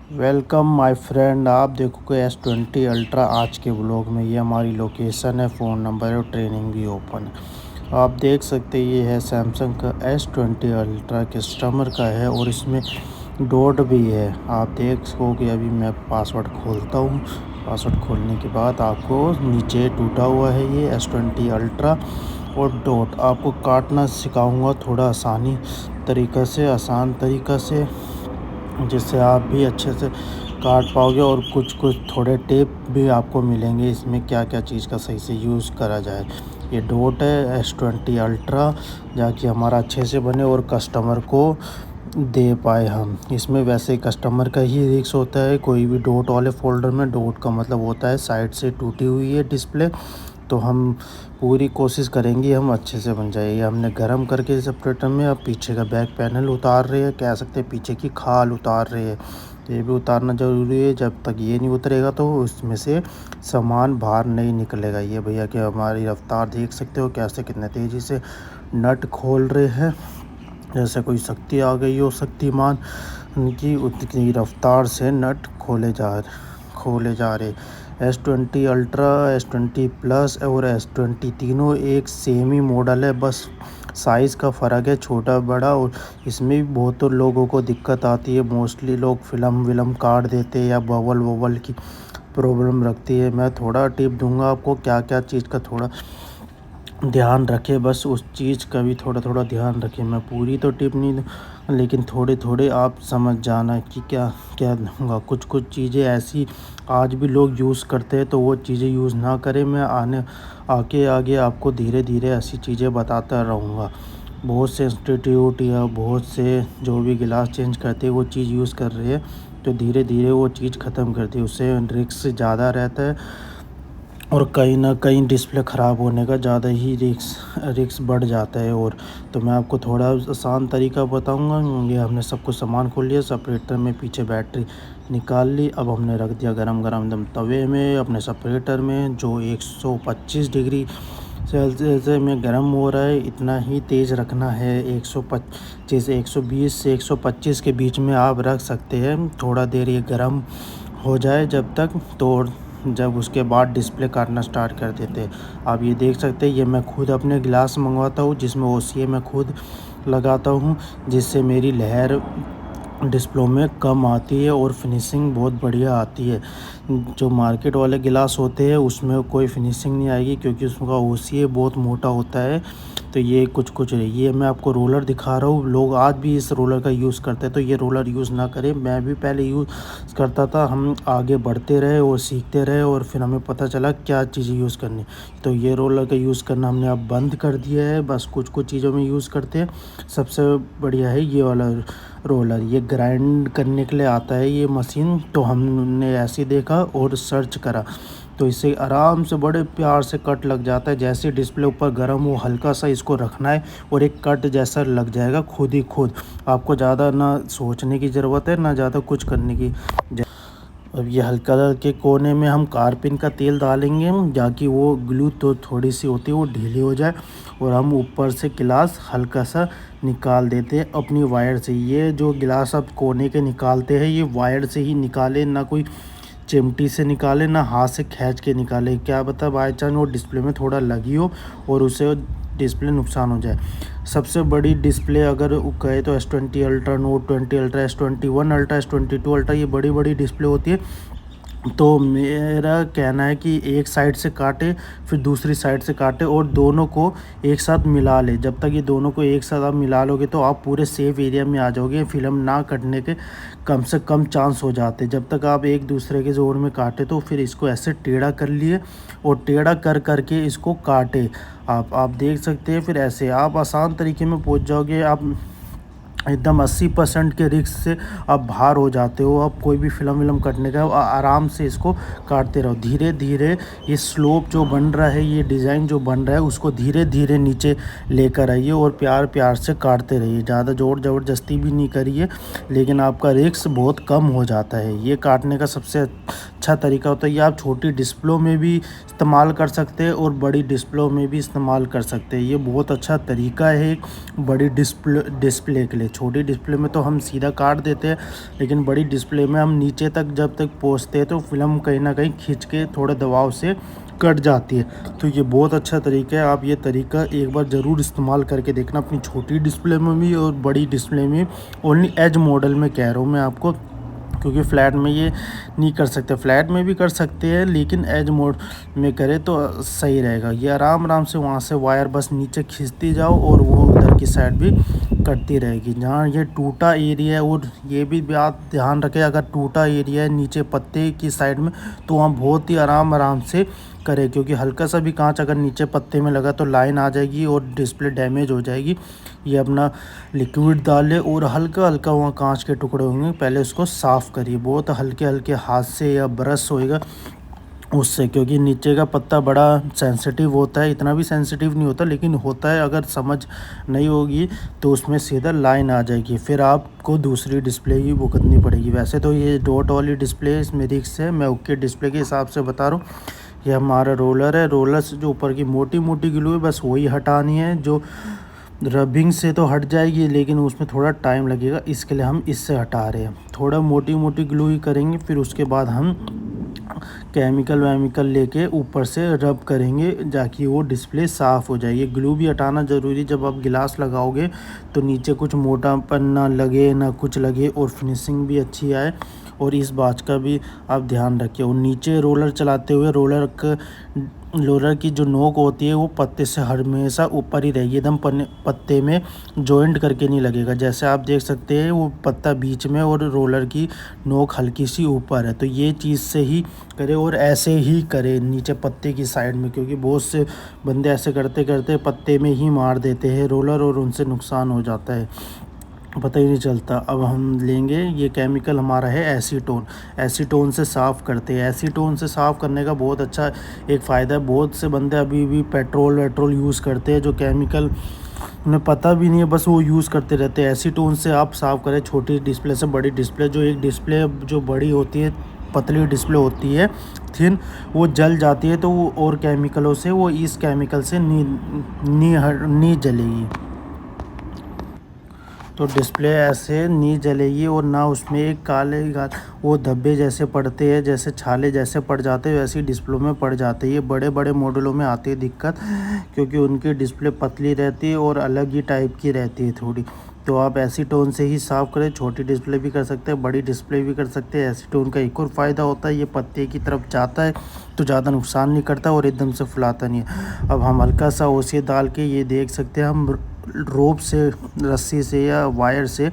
Welcome my friend. आप देखोगे S20 ultra आज के व्लॉग में। ये हमारी लोकेशन है, फ़ोन नंबर है और ट्रेनिंग भी ओपन है। आप देख सकते हैं ये है सैमसंग का S20 अल्ट्रा कस्टमर का है और इसमें डॉट भी है। आप देख सकोगे। अभी मैं पासवर्ड खोलता हूँ। पासवर्ड खोलने के बाद आपको नीचे टूटा हुआ है ये S20 अल्ट्रा और डॉट। आपको काटना सिखाऊंगा थोड़ा आसान तरीक़ा से, जिससे आप भी अच्छे से काट पाओगे। और कुछ कुछ थोड़े टिप भी आपको मिलेंगे इसमें, क्या क्या चीज़ का सही से यूज़ करा जाए। ये डॉट है S20 अल्ट्रा, ताकि हमारा अच्छे से बने और कस्टमर को दे पाए हम। इसमें वैसे कस्टमर का ही रिस्क होता है। कोई भी डॉट वाले फ़ोल्डर में, डॉट का मतलब होता है साइड से टूटी हुई है डिस्प्ले, तो हम पूरी कोशिश करेंगे हम अच्छे से बन जाए। ये हमने गर्म करके सेपरेटर में अब पीछे का बैक पैनल उतार रहे हैं, कह सकते हैं पीछे की खाल उतार रहे हैं। ये भी उतारना ज़रूरी है। जब तक ये नहीं उतरेगा तो उसमें से सामान बाहर नहीं निकलेगा। ये भैया कि हमारी रफ्तार देख सकते हो कैसे कितने तेज़ी से नट खोल रहे हैं, जैसे कोई शक्ति आ गई हो शक्तिमान की, उतनी रफ्तार से नट खोले जा रहे। S20 अल्ट्रा, S20 प्लस और S20 तीनों एक सेम ही मॉडल है, बस साइज़ का फ़र्क है छोटा बड़ा। और इसमें भी बहुत लोगों को दिक्कत आती है। मोस्टली लोग फिल्म विलम काट देते हैं या बबल वबल की प्रॉब्लम रखती है। मैं थोड़ा टिप दूंगा आपको क्या क्या चीज़ का थोड़ा ध्यान रखें, बस उस चीज़ का भी थोड़ा थोड़ा ध्यान रखें। मैं पूरी तो टिप नहीं दूँ, लेकिन थोड़े थोड़े आप समझ जाना कि क्या क्या दूँगा। कुछ कुछ चीज़ें ऐसी आज भी लोग यूज़ करते हैं, तो वो चीज़ें यूज़ ना करें। मैं आगे आपको धीरे धीरे ऐसी चीज़ें बताता रहूँगा। बहुत से इंस्टीट्यूट या बहुत से जो भी गिलास चेंज करते हैं वो चीज़ यूज़ कर रहे हैं, तो धीरे धीरे वो चीज़ ख़त्म करती है। उससे रिस्क ज़्यादा रहता है और कहीं ना कहीं डिस्प्ले ख़राब होने का ज़्यादा ही रिस्क बढ़ जाता है। और तो मैं आपको थोड़ा आसान तरीका बताऊंगा। ये हमने सब कुछ सामान खोल लिया, सेपरेटर में पीछे बैटरी निकाल ली। अब हमने रख दिया गरम गरम दम तवे में अपने सेपरेटर में, जो 125 डिग्री सेल्सियस में गर्म हो रहा है। इतना ही तेज़ रखना है। 120 से 125 के बीच में आप रख सकते हैं। थोड़ा देर ये गर्म हो जाए जब तक, तो जब उसके बाद डिस्प्ले काटना स्टार्ट कर देते हैं। आप ये देख सकते हैं, ये मैं खुद अपने गिलास मंगवाता हूँ जिसमें OCA मैं खुद लगाता हूँ, जिससे मेरी लहर डिस्प्ले में कम आती है और फिनिशिंग बहुत बढ़िया आती है। जो मार्केट वाले गिलास होते हैं उसमें कोई फिनिशिंग नहीं आएगी, क्योंकि उसका OCA बहुत मोटा होता है। तो ये कुछ ये मैं आपको रोलर दिखा रहा हूँ। लोग आज भी इस रोलर का यूज़ करते हैं, तो ये रोलर यूज़ ना करें। मैं भी पहले यूज़ करता था। हम आगे बढ़ते रहे और सीखते रहे और फिर हमें पता चला क्या चीज़ें यूज़ करनी। तो ये रोलर का यूज़ करना हमने अब बंद कर दिया है, बस कुछ कुछ चीज़ों में यूज़ करते हैं। सबसे बढ़िया है ये वाला रोलर। ये ग्राइंड करने के लिए आता है ये मशीन, तो हमने ऐसे देखा और सर्च करा, तो इससे आराम से बड़े प्यार से कट लग जाता है। जैसे डिस्प्ले ऊपर गर्म हो, हल्का सा इसको रखना है और एक कट जैसा लग जाएगा खुद ही खुद। आपको ज़्यादा ना सोचने की ज़रूरत है, ना ज़्यादा कुछ करने की। अब ये हल्का के कोने में हम कारपिन का तेल डालेंगे, ताकि वो ग्लू तो थोड़ी सी होती है वो ढीली हो जाए। और हम ऊपर से गिलास हल्का सा निकाल देते हैं अपनी वायर से। ये जो गिलास आप कोने के निकालते हैं, ये वायर से ही निकाले, ना कोई चिमटी से निकाले, ना हाथ से खींच के निकाले। क्या पता बाई चांस वो डिस्प्ले में थोड़ा लगी हो और उसे डिस्प्ले नुकसान हो जाए। सबसे बड़ी डिस्प्ले अगर कहे तो S20 ultra, note 20 ultra, S21 ultra, S22 ultra, ये बड़ी बड़ी डिस्प्ले होती है। तो मेरा कहना है कि एक साइड से काटे, फिर दूसरी साइड से काटे और दोनों को एक साथ मिला ले। जब तक ये दोनों को एक साथ आप मिला लोगे तो आप पूरे सेफ एरिया में आ जाओगे। फिल्म ना कटने के कम से कम चांस हो जाते। जब तक आप एक दूसरे के जोर में काटे, तो फिर इसको ऐसे टेढ़ा कर लिए और टेढ़ा कर करके इसको काटे। आप देख सकते हैं। फिर ऐसे आप आसान तरीके में पहुंच जाओगे। आप एकदम 80% के रिस्क से आप बाहर हो जाते हो। अब कोई भी फिल्म विलम कटने का आराम से इसको काटते रहो। धीरे धीरे ये स्लोप जो बन रहा है, ये डिज़ाइन जो बन रहा है, उसको धीरे धीरे नीचे लेकर आइए और प्यार प्यार से काटते रहिए। ज़्यादा जोर ज़बरदस्ती भी नहीं करिए, लेकिन आपका रिस्क बहुत कम हो जाता है। ये काटने का सबसे अच्छा तरीका होता है। ये आप छोटी डिस्प्ले में भी इस्तेमाल कर सकते हैं और बड़ी डिस्प्ले में भी इस्तेमाल कर सकते हैं। ये बहुत अच्छा तरीका है एक बड़ी डिस्प्ले के लिए। छोटी डिस्प्ले में तो हम सीधा काट देते हैं, लेकिन बड़ी डिस्प्ले में हम नीचे तक जब तक पहुँचते हैं तो फिल्म कहीं ना कहीं खींच के थोड़े दबाव से कट जाती है। तो ये बहुत अच्छा तरीका है, आप ये तरीका एक बार ज़रूर इस्तेमाल करके देखना अपनी छोटी डिस्प्ले में भी और बड़ी डिस्प्ले में। ओनली एज मॉडल में कह रहा हूँ मैं आपको, क्योंकि फ्लैट में ये नहीं कर सकते। फ्लैट में भी कर सकते हैं लेकिन एज मोड में करें तो सही रहेगा। ये आराम से वहाँ से वायर बस नीचे खींचती जाओ और वो उधर की साइड भी कटती रहेगी। जहाँ ये टूटा एरिया है, और ये भी बात ध्यान रखें, अगर टूटा एरिया है नीचे पत्ते की साइड में तो वहाँ बहुत ही आराम से करें, क्योंकि हल्का सा भी कांच अगर नीचे पत्ते में लगा तो लाइन आ जाएगी और डिस्प्ले डैमेज हो जाएगी। ये अपना लिक्विड डालें और हल्का वहाँ कांच के टुकड़े होंगे, पहले उसको साफ़ करिए बहुत हल्के हाथ से या ब्रश होएगा उससे, क्योंकि नीचे का पत्ता बड़ा सेंसिटिव होता है। इतना भी सेंसिटिव नहीं होता लेकिन होता है, अगर समझ नहीं होगी तो उसमें सीधा लाइन आ जाएगी, फिर आपको दूसरी डिस्प्ले ही भुगतनी पड़ेगी। वैसे तो ये डॉट वाली डिस्प्ले इसमें रिक्स है, मैं ओके डिस्प्ले के हिसाब से बता रहा हूँ। ये हमारा रोलर है, रोलर से जो ऊपर की मोटी ग्लू है बस वही हटानी है, जो रबिंग से तो हट जाएगी लेकिन उसमें थोड़ा टाइम लगेगा, इसके लिए हम इससे हटा रहे हैं। थोड़ा मोटी ग्लू ही करेंगे, फिर उसके बाद हम केमिकल लेके ऊपर से रब करेंगे ताकि वो डिस्प्ले साफ़ हो जाए। ये ग्लू भी हटाना ज़रूरी, जब आप गिलास लगाओगे तो नीचे कुछ मोटापन ना लगे ना कुछ लगे और फिनिशिंग भी अच्छी आए, और इस बात का भी आप ध्यान रखिए। और नीचे रोलर चलाते हुए रोलर की जो नोक होती है वो पत्ते से हमेशा ऊपर ही रहेगी, एकदम पत्ते में जॉइंट करके नहीं लगेगा। जैसे आप देख सकते हैं वो पत्ता बीच में और रोलर की नोक हल्की सी ऊपर है, तो ये चीज़ से ही करें और ऐसे ही करें नीचे पत्ते की साइड में, क्योंकि बहुत से बंदे ऐसे करते पत्ते में ही मार देते हैं रोलर और उनसे नुकसान हो जाता है, पता ही नहीं चलता। अब हम लेंगे ये केमिकल हमारा है एसीटोन से साफ़ करते हैं। एसीटोन से साफ़ करने का बहुत अच्छा एक फ़ायदा है, बहुत से बंदे अभी भी पेट्रोल यूज़ करते हैं जो केमिकल उन्हें पता भी नहीं है, बस वो यूज़ करते रहते हैं। एसीटोन से आप साफ़ करें छोटी डिस्प्ले से बड़ी डिस्प्ले। जो एक डिस्प्ले जो बड़ी होती है, पतली डिस्प्ले होती है थिन, वो जल जाती है तो वो और केमिकलों से वो इस केमिकल से नहीं जलेगी, तो डिस्प्ले ऐसे नहीं जलेगी और ना उसमें एक काले वो धब्बे जैसे पड़ते हैं, जैसे छाले जैसे पड़ जाते हैं वैसे ही डिस्प्ले में पड़ जाते हैं। ये बड़े मॉडलों में आती है दिक्कत, क्योंकि उनकी डिस्प्ले पतली रहती है और अलग ही टाइप की रहती है थोड़ी। तो आप एसीटोन से ही साफ़ करें, छोटी डिस्प्ले भी कर सकते हैं, बड़ी डिस्प्ले भी कर सकते हैं। एसीटोन का एक और फ़ायदा होता है, ये पत्ते की तरफ जाता है तो ज़्यादा नुकसान नहीं करता और एकदम से फुलाता नहीं है। अब हम हल्का सा ओसिए डाल के ये देख सकते हैं, हम रोप से, रस्सी से या वायर से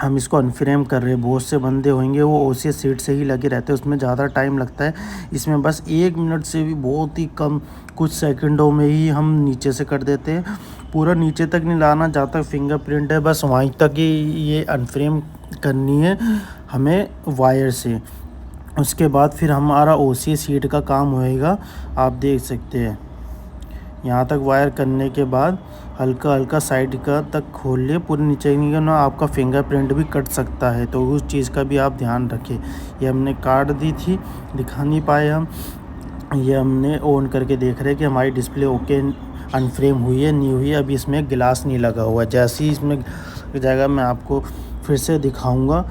हम इसको अनफ्रेम कर रहे हैं। बहुत से बंदे होंगे वो ओसिए सीट से ही लगे रहते हैं, उसमें ज़्यादा टाइम लगता है। इसमें बस 1 मिनट से भी बहुत ही कम, कुछ सेकंडों में ही हम नीचे से कर देते हैं। पूरा नीचे तक नहीं लाना, जहाँ तक फिंगरप्रिंट है बस वहीं तक ही ये अनफ्रेम करनी है हमें वायर से। उसके बाद फिर हमारा ओसिए सीट का काम होएगा। आप देख सकते हैं यहाँ तक वायर करने के बाद हल्का साइड का तक खोल लिए, पूरे नीचे नहीं करना, आपका फिंगरप्रिंट भी कट सकता है, तो उस चीज़ का भी आप ध्यान रखें। ये हमने काट दी थी, दिखा नहीं पाए हम। ये हमने ऑन करके देख रहे हैं कि हमारी डिस्प्ले ओके अनफ्रेम हुई है नहीं हुई है। अभी इसमें गिलास नहीं लगा हुआ, जैसे ही इसमें जाएगा मैं आपको फिर से दिखाऊँगा,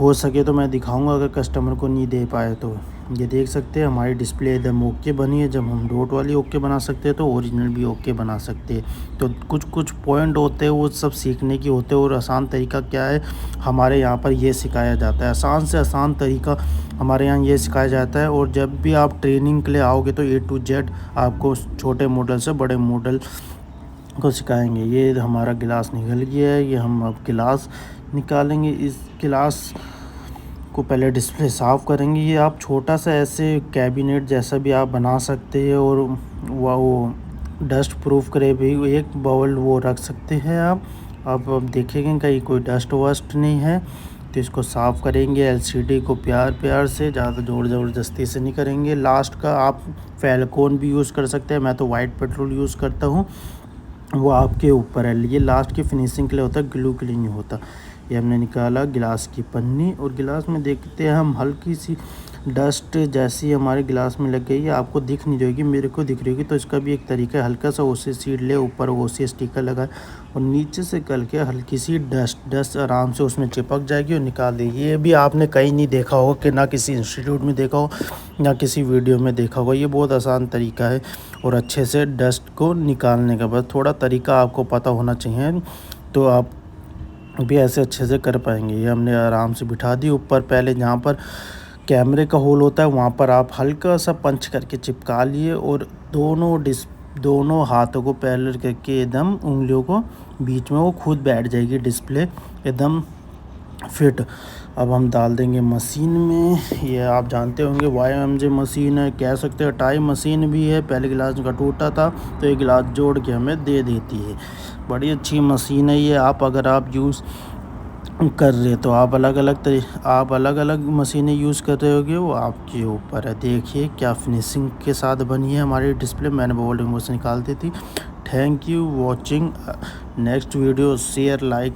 हो सके तो मैं दिखाऊँगा अगर कस्टमर को नहीं दे पाए तो। ये देख सकते हैं हमारी डिस्प्ले एकदम ओके बनी है। जब हम डॉट वाली ओके बना सकते हैं तो ओरिजिनल भी ओके बना सकते हैं। तो कुछ पॉइंट होते हैं वो सब सीखने की होते हैं, और आसान तरीका क्या है हमारे यहाँ पर ये सिखाया जाता है। आसान से आसान तरीका हमारे यहाँ ये सिखाया जाता है, और जब भी आप ट्रेनिंग के लिए आओगे तो A to Z आपको छोटे मॉडल से बड़े मॉडल को सिखाएंगे। ये हमारा गिलास निकल गया है, ये हम अब गिलास निकालेंगे। इस गिलास को पहले डिस्प्ले साफ़ करेंगे। ये आप छोटा सा ऐसे कैबिनेट जैसा भी आप बना सकते हैं, और वो डस्ट प्रूफ करे भी एक बाउल वो रख सकते हैं आप। अब देखेंगे कहीं कोई डस्ट वस्ट नहीं है, तो इसको साफ़ करेंगे। LCD को प्यार से, ज़्यादा ज़ोर ज़बरदस्ती से नहीं करेंगे। लास्ट का आप फैलकोन भी यूज़ कर सकते हैं, मैं तो वाइट पेट्रोल यूज़ करता हूँ, वो आपके ऊपर है। ये लास्ट की फिनिशिंग के लिए होता है, ग्लू के लिए नहीं होता। ये हमने निकाला गिलास की पन्नी, और गिलास में देखते हैं हम हल्की सी डस्ट जैसे ही हमारे गिलास में लग गई है, आपको दिख नहीं रहेगी, मेरे को दिख रही होगी। तो इसका भी एक तरीका है, हल्का सा ओसी सीड ले, ऊपर ओसी स्टिकर लगाए और नीचे से करके हल्की सी डस्ट आराम से उसमें चिपक जाएगी और निकाल देगी। ये भी आपने कहीं नहीं देखा होगा, कि ना किसी इंस्टीट्यूट में देखा हो ना किसी वीडियो में देखा होगा। ये बहुत आसान तरीका है और अच्छे से डस्ट को निकालने का, बस थोड़ा तरीका आपको पता होना चाहिए, तो आप भी ऐसे अच्छे से कर पाएंगे। ये हमने आराम से बिठा दी ऊपर। पहले जहाँ पर कैमरे का होल होता है वहाँ पर आप हल्का सा पंच करके चिपका लिए और दोनों हाथों को पैरेलल करके एकदम उंगलियों को बीच में, वो खुद बैठ जाएगी डिस्प्ले एकदम फिट। अब हम डाल देंगे मशीन में। ये आप जानते होंगे YMJ मशीन है, कह सकते हैं टाइम मशीन भी है। पहले गिलास का टूटा था तो ये गिलास जोड़ के हमें दे देती है। बड़ी अच्छी मशीन है ये। अगर आप यूज़ कर रहे तो आप अलग अलग मशीनें यूज़ कर रहे होगे, वो आपके ऊपर है। देखिए क्या फिनिशिंग के साथ बनी है हमारी डिस्प्ले। मैंने बोल्ड रिमूव से निकाल दी थी। Thank you watching. Next video share like